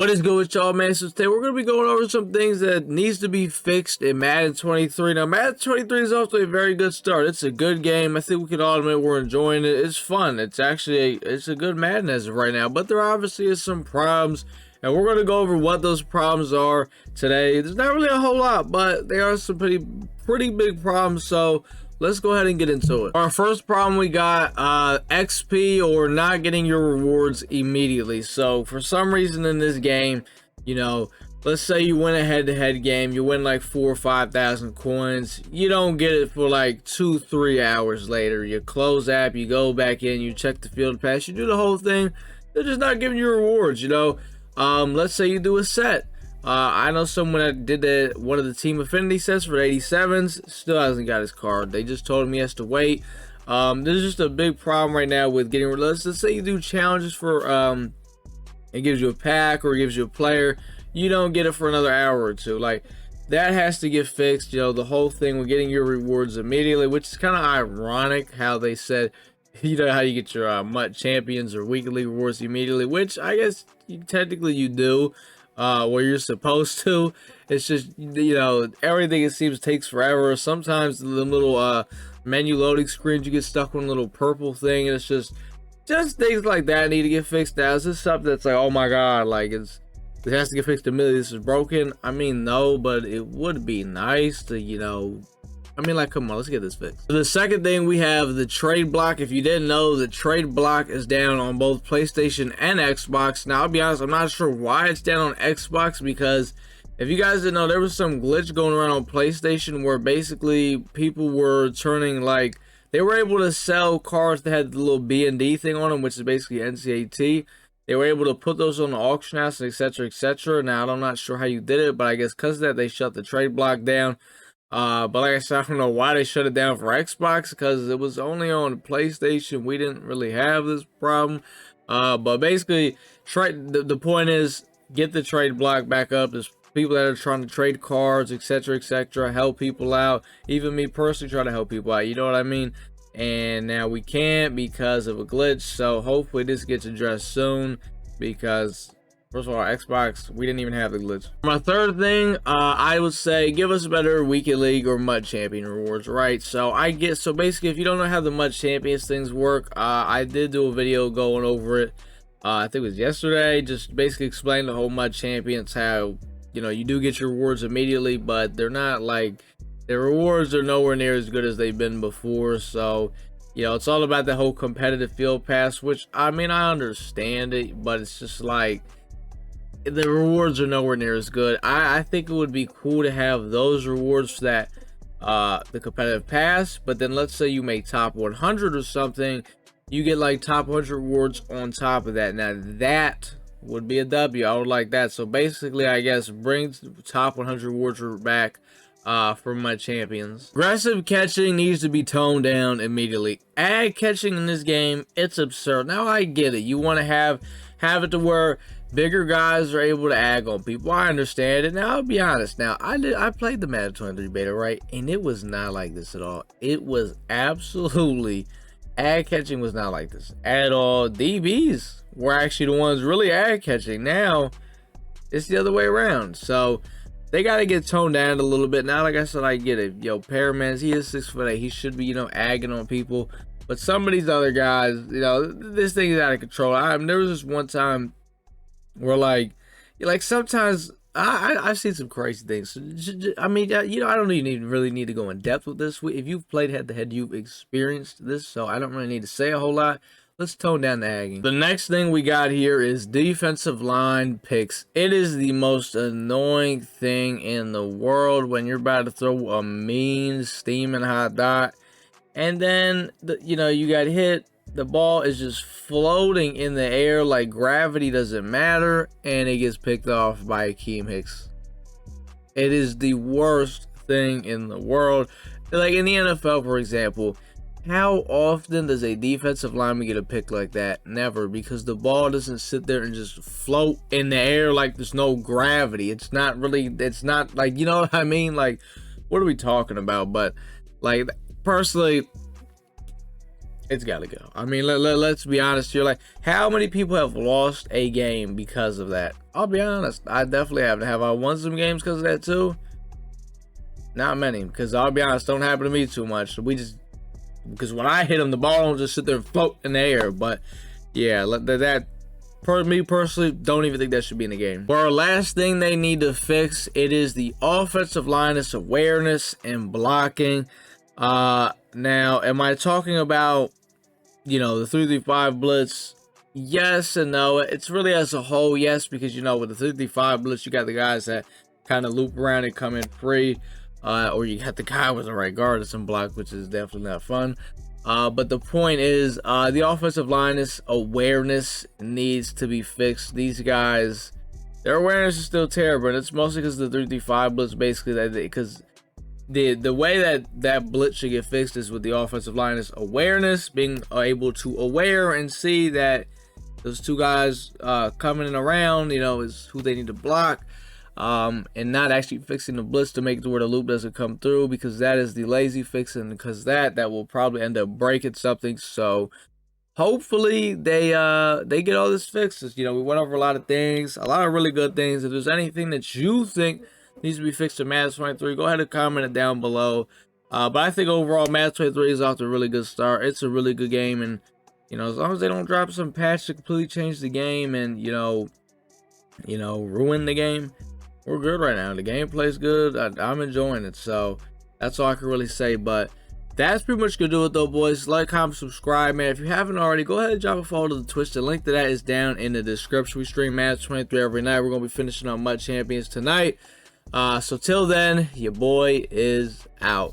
What is good with y'all, man? So today we're going to be going over some things that needs to be fixed in Madden 23. Now, Madden 23 is off to a very good start. It's a good game. I think we can all admit we're enjoying it. It's fun. It's actually it's a good Madden as of right now. But there obviously is some problems, and we're going to go over what those problems are today. There's not really a whole lot, but there are some pretty big problems. So let's go ahead and get into it. Our first problem we got XP, or not getting your rewards immediately. So for some reason in this game, you know, let's say you win a head-to-head game, you win like 4,000 or 5,000 coins, you don't get it for like 2-3 hours later. You close app, you go back in, you check the field pass, you do the whole thing. They're just not giving you rewards, you know. Let's say you do a set. I know someone that did one of the team affinity sets for 87s, still hasn't got his card. They just told him he has to wait. There's just a big problem right now with getting, let's say you do challenges for, it gives you a pack or it gives you a player, you don't get it for another hour or two. Like, that has to get fixed, you know, the whole thing with getting your rewards immediately, which is kind of ironic how they said, you know, how you get your MUT champions or weekly rewards immediately, which I guess technically you do. Where you're supposed to. It's just, you know, everything it seems takes forever. Sometimes the little menu loading screens, you get stuck on a little purple thing, and it's just things like that need to get fixed. Now, is this something that's like, oh my god, like it has to get fixed immediately, this is broken? I mean, no, but it would be nice to, you know, I mean, like, come on, let's get this fixed. The second thing, we have the trade block. If you didn't know, the trade block is down on both PlayStation and Xbox. Now, I'll be honest, I'm not sure why it's down on Xbox, because if you guys didn't know, there was some glitch going around on PlayStation where basically people were turning, like, they were able to sell cards that had the little B&D thing on them, which is basically NCAT. They were able to put those on the auction house, etc., etc. Now, I'm not sure how you did it, but I guess because of that, they shut the trade block down. But like I said, I don't know why they shut it down for Xbox, because it was only on PlayStation. We didn't really have this problem. But basically, the point is, get the trade block back up. There's people that are trying to trade cards, etc., etc., help people out. Even me personally try to help people out, you know what I mean? And now we can't because of a glitch. So hopefully this gets addressed soon, because first of all, Xbox, we didn't even have the glitch. My third thing, I would say, give us better Weekend League or MUT Champion rewards, right? So basically, if you don't know how the MUT Champions things work, I did do a video going over it. I think it was yesterday, just basically explain the whole MUT Champions, how, you know, you do get your rewards immediately, but they're not like, the rewards are nowhere near as good as they've been before. So, you know, it's all about the whole competitive field pass, which, I mean, I understand it, but it's just like, the rewards are nowhere near as good. I think it would be cool to have those rewards for that, the competitive pass, but then let's say you make top 100 or something, you get like top 100 rewards on top of that. Now that would be a W. I would like that. So basically, I guess, bring top 100 rewards back for my champions. Aggressive catching needs to be toned down immediately. Ag catching in this game, it's absurd. Now I get it, you want to have it to where bigger guys are able to ag on people. I understand it. Now, I'll be honest. Now, I played the Madden 23 beta, right? And it was not like this at all. It was absolutely, ag catching was not like this at all. DBs were actually the ones really ag catching. Now, it's the other way around. So, they got to get toned down a little bit. Now, like I said, I get it. Yo, Paramans, he is 6'8". He should be, you know, agging on people. But some of these other guys, you know, this thing is out of control. There was this one time where, like sometimes I've seen some crazy things. I mean, you know, I don't even really need to go in depth with this. If you've played head-to-head, you've experienced this, so I don't really need to say a whole lot. Let's tone down the agging. The next thing we got here is defensive line picks. It is the most annoying thing in the world when you're about to throw a mean, steaming hot dot, and then, you know, you got hit. The ball is just floating in the air like gravity doesn't matter, and it gets picked off by Akeem Hicks. It is the worst thing in the world. Like in the NFL, for example, how often does a defensive lineman get a pick like that? Never, because the ball doesn't sit there and just float in the air like there's no gravity. It's not like, you know what I mean? Like, what are we talking about? But like, personally, It's got to go. I mean, let's be honest here. Like, how many people have lost a game because of that? I'll be honest. I definitely have. Have I won some games because of that too? Not many. Because I'll be honest, don't happen to me too much. Because when I hit them, the ball don't just sit there and float in the air. But yeah, me personally, don't even think that should be in the game. For our last thing they need to fix, it is the offensive line's awareness and blocking. Now, am I talking about, the 3-3-5 blitz? Yes and no. It's really as a whole, yes, because with the 3-3-5 blitz, you got the guys that kind of loop around and come in free, or you got the guy with the right guard that's in block, which is definitely not fun. But the point is, the offensive line's awareness needs to be fixed. These guys, their awareness is still terrible, and it's mostly because of the 3-3-5 blitz, basically, because the way that blitz should get fixed is with the offensive line's awareness, being able to aware and see that those two guys coming in around, is who they need to block. And not actually fixing the blitz to make it to where the loop doesn't come through, because that is the lazy fix, and because that will probably end up breaking something. So hopefully they get all this fixed. We went over a lot of things, a lot of really good things. If there's anything that you think needs to be fixed in Madden 23, go ahead and comment it down below. But I think overall Madden 23 is off to a really good start. It's a really good game, and as long as they don't drop some patch to completely change the game and ruin the game, we're good right now. The gameplay's good. I'm enjoying it. So that's all I can really say. But that's pretty much gonna do it though, boys. Like, comment, subscribe, man. If you haven't already, go ahead and drop a follow to the Twitch. The link to that is down in the description. We stream Madden 23 every night. We're gonna be finishing on Mud Champions tonight. So till then, your boy is out.